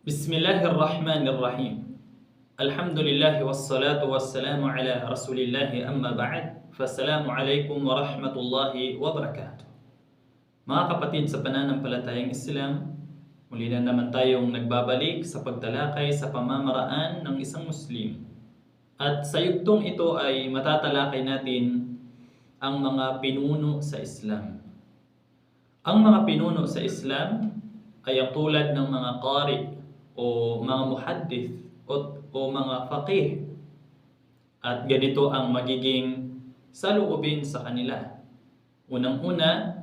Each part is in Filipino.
Bismillahirrahmanirrahim. Alhamdulillah wassalatu wassalamu ala Rasulillah amma ba'd. Fassalamualaikum warahmatullahi wabarakatuh. Mga kapatid sa pananampalatayang Islam, muli na naman tayong nagbabalik sa pagtalakay sa pamamaraan ng isang Muslim. At sa yugtong ito ay matatalakay natin ang mga pinuno sa Islam. Ang mga pinuno sa Islam ay ang tulad ng mga qari o mga muhaddith o mga faqih. At ganito ang magiging saloobin sa kanila. Unang-una,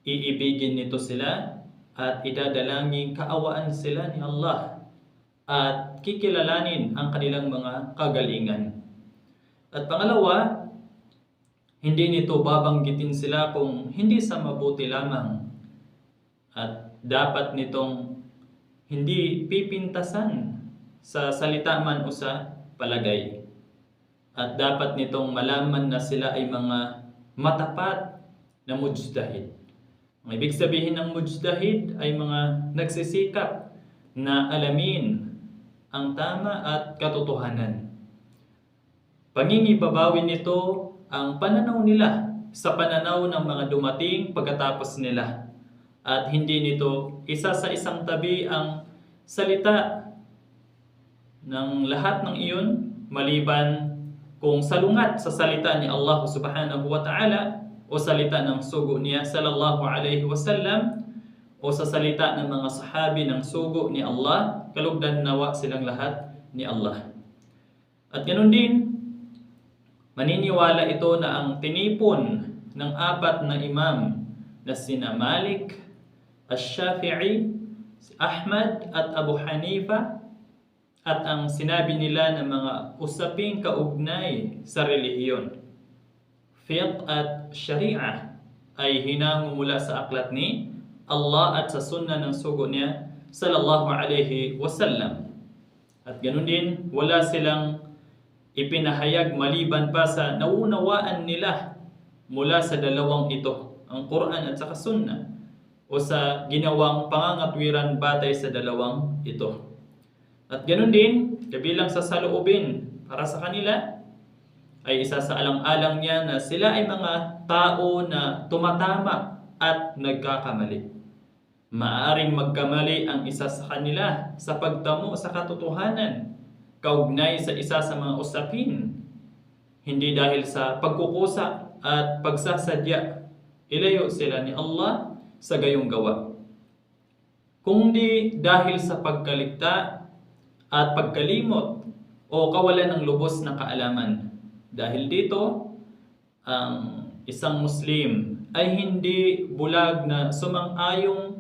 iibigin nito sila at idadalangin kaawaan sila ni Allah at kikilalanin ang kanilang mga kagalingan. At pangalawa, hindi nito babanggitin sila kung hindi sa mabuti lamang at dapat nitong hindi pipintasan sa salita man o sa palagay. At dapat nitong malaman na sila ay mga matapat na mujtahid. Ang ibig sabihin ng mujtahid ay mga nagsisikap na alamin ang tama at katotohanan. Pangingibabawin nito ang pananaw nila sa pananaw ng mga dumating pagkatapos nila. At hindi nito isa sa isang tabi ang salita ng lahat ng iyon maliban kung salungat sa salita ni Allah subhanahu wa ta'ala o salita ng sugo niya sallallahu alaihi wasallam o sa salita ng mga sahabi ng sugo ni Allah, kalugdan nawa silang lahat ni Allah. At ganoon din, maniniwala ito na ang tinipon ng apat na imam na sina Malik, Ash-Shafi'i, Ahmad at Abu Hanifa at ang sinabi nila ng mga usaping kaugnay sa relihiyon, fiqh at sharia ay hinangumula sa aklat ni Allah at sa sunnah ng sugo niya sallallahu alaihi wasallam. At ganoon din, wala silang ipinahayag maliban pa sa naunawaan nila mula sa dalawang ito, ang Quran at saka Sunnah, o sa ginawang pangangatwiran batay sa dalawang ito. At ganoon din, kabilang sa saloobin para sa kanila, ay isa sa alang-alang niya na sila ay mga tao na tumatama at nagkakamali. Maaaring magkamali ang isa sa kanila sa pagtamo sa katotohanan kaugnay sa isa sa mga usapin, hindi dahil sa pagkukusa at pagsasadya ilayo sila ni Allah sa gayong gawa, kundi dahil sa pagkaligta at pagkalimot o kawalan ng lubos na kaalaman. Dahil dito, ang isang Muslim ay hindi bulag na sumang-ayon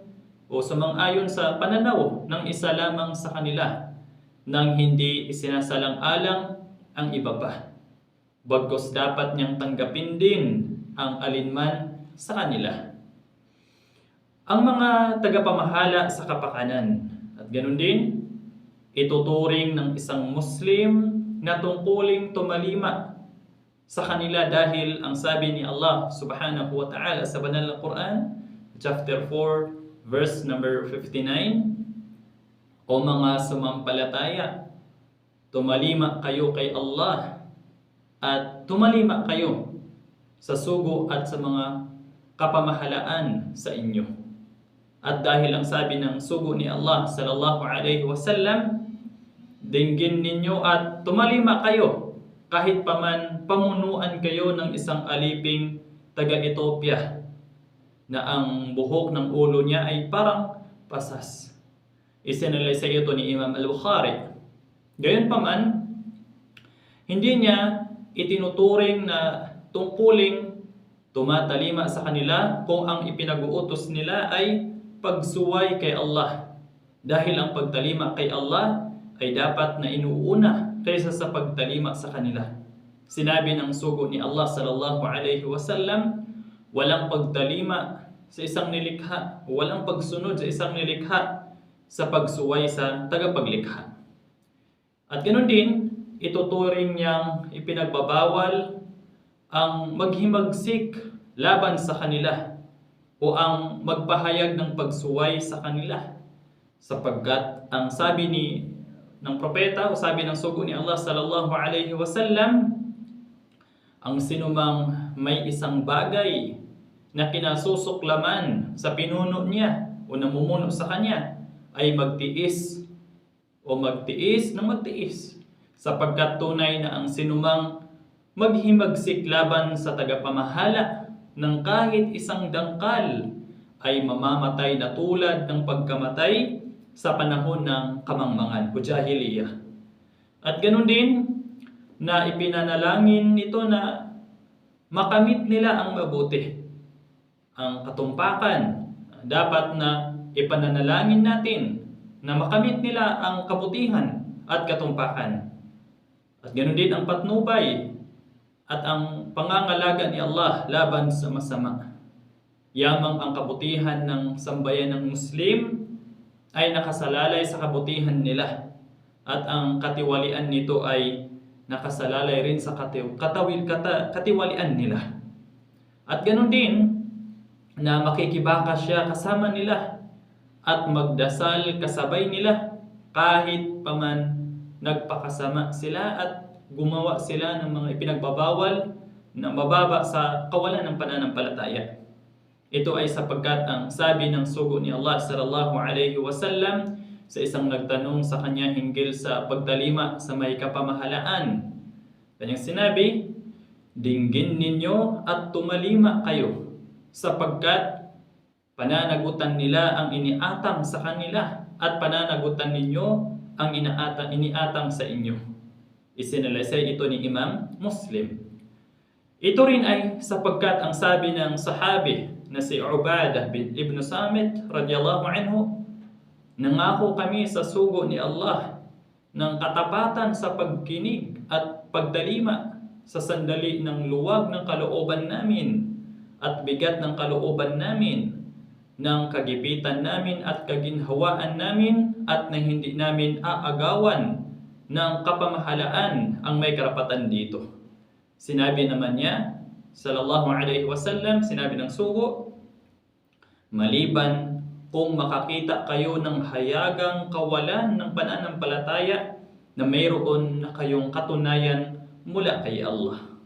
sa pananaw ng isa lamang sa kanila nang hindi isinasalang-alang ang iba pa. Bagkus dapat niyang tanggapin din ang alinman sa kanila. Ang mga tagapamahala sa kapakanan, at ganoon din, ituturing ng isang Muslim na tungkuling tumalima sa kanila dahil ang sabi ni Allah subhanahu wa ta'ala sa banal na Quran, chapter 4, verse number 59, o mga sumampalataya, tumalima kayo kay Allah at tumalima kayo sa sugo at sa mga kapamahalaan sa inyo. At dahil ang sabi ng sugo ni Allah sallallahu alaihi wasallam, dinggin ninyo at tumalima kayo kahit paman pamunuan kayo ng isang aliping taga-Ethiopia na ang buhok ng ulo niya ay parang pasas. Isinalaysay ito ni Imam Al-Bukhari. Gayunpaman, hindi niya itinuturing na tungkuling tumatalima sa kanila kung ang ipinag-uutos nila ay pagsuway kay Allah. Dahil ang pagtalima kay Allah ay dapat na inuuna kaysa sa pagtalima sa kanila. Sinabi ng sugo ni Allah sallallahu alaihi wasallam, walang pagtalima sa isang nilikha, walang pagsunod sa isang nilikha sa pagsuway sa tagapaglikha. At ganoon din, ituturing niyang ipinagbabawal ang maghimagsik laban sa kanila o ang magpahayag ng pagsuway sa kanila sapagkat ang sabi ng propeta o sabi ng sugo ni Allah sallallahu alaihi wasallam, ang sinumang may isang bagay na kinasusuklaman sa pinuno niya o namumuno sa kanya ay magtiis ng magtiis, sapagkat tunay na ang sinumang maghimagsik laban sa tagapamahala ng kahit isang dangkal ay mamamatay na tulad ng pagkamatay sa panahon ng kamangmangan o jahiliyah. At ganun din na ipinanalangin nito na makamit nila ang mabuti, ang katumpakan. Dapat na ipananalangin natin na makamit nila ang kabutihan at katumpakan. At ganun din ang patnubay at ang pangangalaga ni Allah laban sa masama. Yamang ang kabutihan ng sambayan ng Muslim ay nakasalalay sa kabutihan nila, at ang katiwalian nito ay nakasalalay rin sa katiwalian nila. At ganun din na makikibaka siya kasama nila at magdasal kasabay nila kahit paman nagpakasama sila at gumawa sila ng mga ipinagbabawal na mababa sa kawalan ng pananampalataya. Ito ay sapagkat ang sabi ng sugo ni Allah sallallahu alaihi wasallam sa isang nagtanong sa kanya hinggil sa pagtalima sa may kapamahalaan. Kanyang sinabi, dinggin ninyo at tumalima kayo, sapagkat pananagutan nila ang iniatang sa kanila at pananagutan ninyo ang iniatang sa inyo. Isinalaysay ito ni Imam Muslim. Ito rin ay sapagkat ang sabi ng sahabi na si Ubadah bin Ibn Samit radiyallahu anhu, nangako kami sa sugo ni Allah ng katapatan sa pagkinig at pagdalima sa sandali ng luwag ng kalooban namin at bigat ng kalooban namin, ng kagipitan namin at kaginhawaan namin, at na hindi namin aagawan ng kapamahalaan ang may karapatan dito. Sinabi naman niya sallallahu alaihi wasallam, sinabi ng sugo, maliban kung makakita kayo ng hayagang kawalan ng pananampalataya na mayroon na kayong katunayan mula kay Allah.